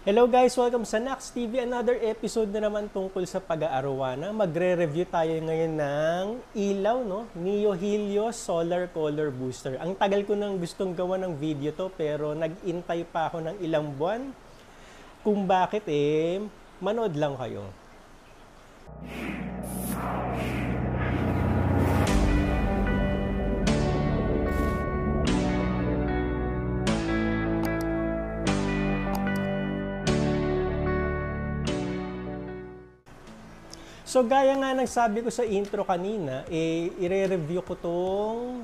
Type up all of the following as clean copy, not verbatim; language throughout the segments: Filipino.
Hello guys! Welcome sa Nax TV. Another episode na naman tungkol sa pag-aarawana. Magre-review tayo ngayon ng ilaw, no? Neo Helios Solar Color Booster. Ang tagal ko nang gustong gawa ng video to pero nag-intay pa ako ng ilang buwan. Kung bakit manood lang kayo. So gaya nga ng sabi ko sa intro kanina, i-re-review ko tong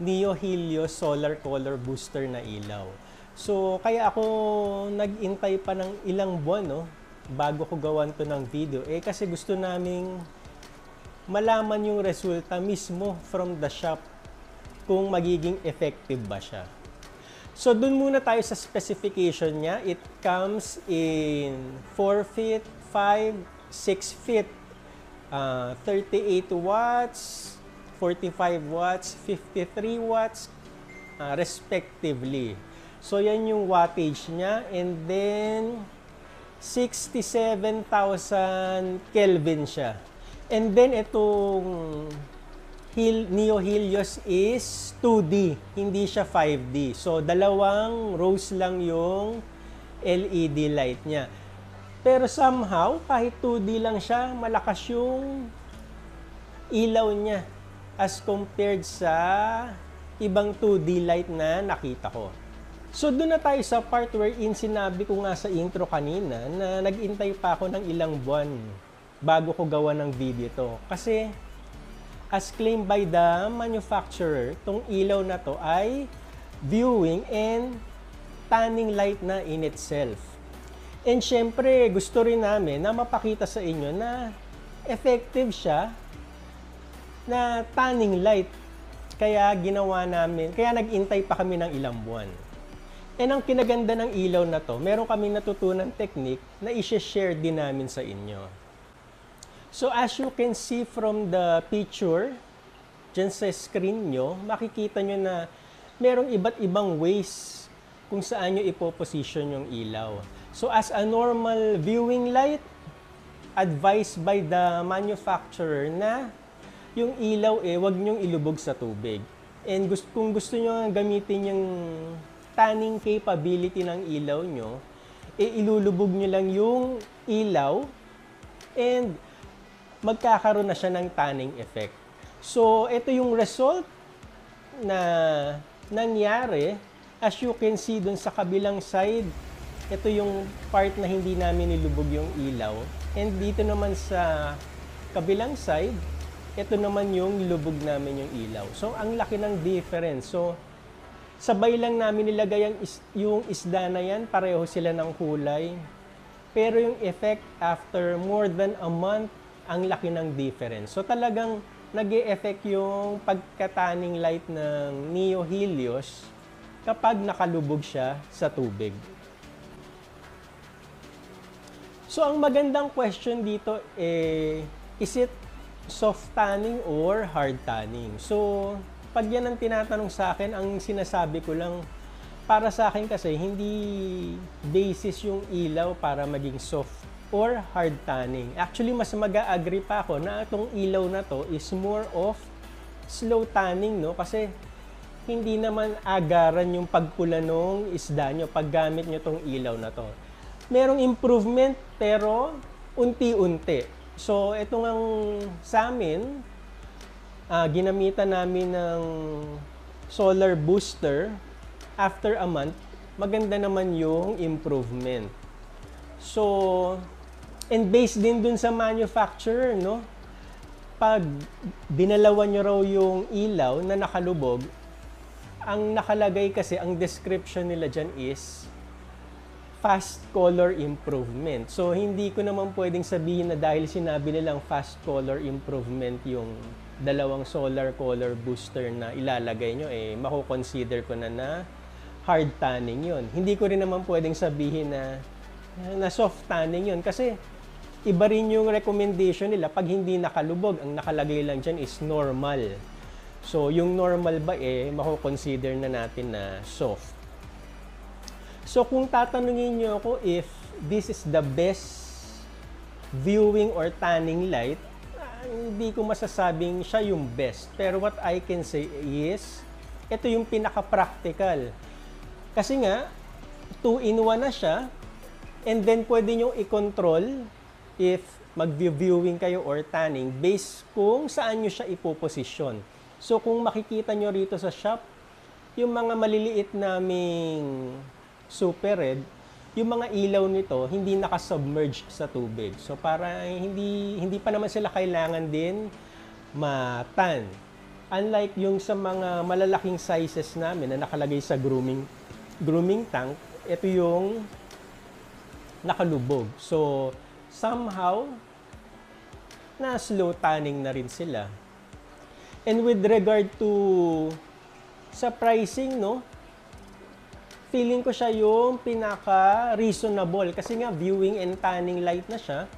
Neo Helios Solar Color Booster na ilaw. So kaya ako nag-intay pa ng ilang buwan, no, bago ko gawan to ng video. Kasi gusto naming malaman yung resulta mismo from the shop kung magiging effective ba siya. So dun muna tayo sa specification niya. It comes in 4 feet, 5, 6 feet, 38 watts, 45 watts, 53 watts, respectively. So, yan yung wattage niya. And then, 67,000 Kelvin siya. And then, itong Neo Helios is 2D, hindi siya 5D. So, dalawang rows lang yung LED light niya. Pero somehow, kahit 2D lang siya, malakas yung ilaw niya as compared sa ibang 2D light na nakita ko. So doon na tayo sa part wherein sinabi ko nga sa intro kanina na nag-intay pa ako ng ilang buwan bago ko gawa ng video to. Kasi as claimed by the manufacturer, tong ilaw na to ay viewing and tanning light na in itself. And syempre, gusto rin namin na mapakita sa inyo na effective siya na tanning light. Kaya ginawa namin, kaya nag-intay pa kami ng ilang buwan. And ang kinaganda ng ilaw na to, meron kaming natutunan technique na i-share din namin sa inyo. So as you can see from the picture, dyan sa screen nyo, makikita nyo na merong iba't ibang ways kung saan nyo ipoposition yung ilaw. So as a normal viewing light, advised by the manufacturer na yung ilaw wag nyong ilubog sa tubig. And kung gusto nyo gamitin yung tanning capability ng ilaw nyo, ilulubog nyo lang yung ilaw and magkakaroon na siya ng tanning effect. So ito yung result na nangyari. As you can see dun sa kabilang side, ito yung part na hindi namin nilubog yung ilaw. And dito naman sa kabilang side, ito naman yung nilubog namin yung ilaw. So, ang laki ng difference. So, sabay lang namin nilagay yung isda na yan. Pareho sila ng kulay. Pero yung effect after more than a month, ang laki ng difference. So, talagang nag-e-effect yung pagka-tanning light ng Neo Helios kapag nakalubog siya sa tubig. So, ang magandang question dito is it soft tanning or hard tanning? So, pag yan ang tinatanong sa akin, ang sinasabi ko lang, para sa akin kasi, hindi basis yung ilaw para maging soft or hard tanning. Actually, mas mag-a-agree pa ako na itong ilaw na to is more of slow tanning, no? Kasi, hindi naman agaran yung pagpula ng isda nyo pag gamit nyo itong ilaw na to. Merong improvement pero unti-unti. So, ito ngang sa amin, ginamitan namin ng solar booster. After a month, maganda naman yung improvement. So, and based din dun sa manufacturer, no? Pag dinalawan nyo raw yung ilaw na nakalubog, ang nakalagay kasi, ang description nila dyan is fast color improvement. So, hindi ko naman pwedeng sabihin na dahil sinabi nilang fast color improvement yung dalawang solar color booster na ilalagay nyo, mako-consider ko na hard tanning yun. Hindi ko rin naman pwedeng sabihin na soft tanning yun kasi iba rin yung recommendation nila pag hindi nakalubog. Ang nakalagay lang dyan is normal. So, yung normal ba mako-consider na natin na soft. So kung tatanungin nyo ako if this is the best viewing or tanning light, hindi ko masasabing siya yung best. Pero what I can say is, ito yung pinaka-practical. Kasi nga, 2-in-1 na siya, and then pwede nyo i-control if mag-viewing kayo or tanning based kung saan nyo siya ipoposisyon. So kung makikita nyo rito sa shop, yung mga maliliit naming super red, yung mga ilaw nito hindi naka-submerge sa tubig. So para hindi pa naman sila kailangan din matan. Unlike yung sa mga malalaking sizes namin na nakalagay sa grooming tank, ito yung nakalubog. So somehow na slow tanning na rin sila. And with regard to sa pricing, no, feeling ko siya yung pinaka-reasonable kasi nga viewing and tanning light na siya.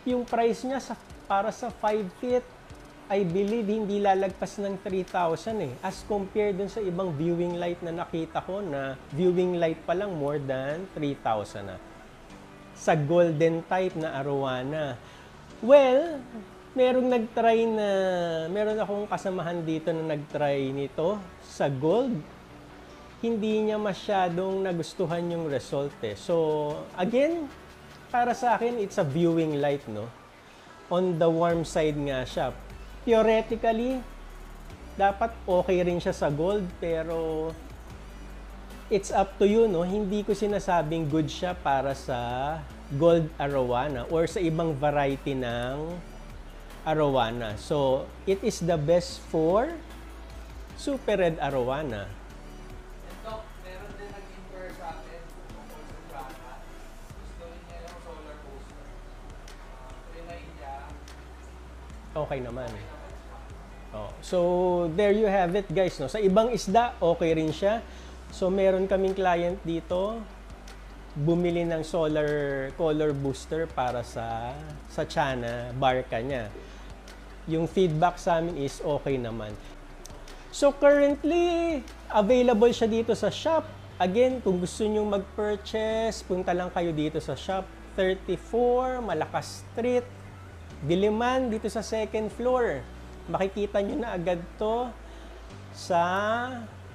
Yung price niya para sa 5 feet, I believe hindi lalagpas ng 3,000 eh. As compared dun sa ibang viewing light na nakita ko na viewing light pa lang more than 3,000 na. Sa golden type na Arowana. Well, meron akong kasamahan dito na nag-try nito sa gold. Hindi niya masyadong nagustuhan yung result eh. So, again, para sa akin, it's a viewing light, no? On the warm side nga siya. Theoretically, dapat okay rin siya sa gold, pero it's up to you, no? Hindi ko sinasabing good siya para sa gold Arowana or sa ibang variety ng Arowana. So, it is the best for Super Red Arowana. Okay naman. Oh, so, there you have it guys. No? Sa ibang isda, okay rin siya. So, meron kaming client dito, bumili ng solar color booster para sa tiana, barka niya. Yung feedback sa amin is okay naman. So, currently, available siya dito sa shop. Again, kung gusto nyo mag-purchase, punta lang kayo dito sa shop. 34, Malakas Street, Diliman, dito sa second floor. Makikita nyo na agad to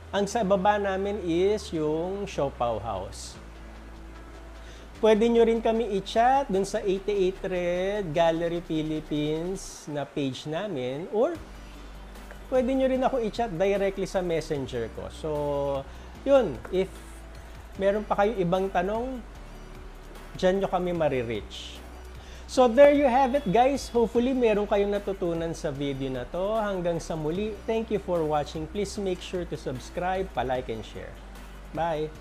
ang sa baba namin is yung Siopaw House. Pwede nyo rin kami i-chat dun sa 88 Red Gallery Philippines na page namin, or pwede nyo rin ako i-chat directly sa messenger ko. So, yun, if meron pa kayo ibang tanong, dyan nyo kami marireach. So there you have it guys. Hopefully meron kayong natutunan sa video na to. Hanggang sa muli, thank you for watching. Please make sure to subscribe, pa-like and share. Bye!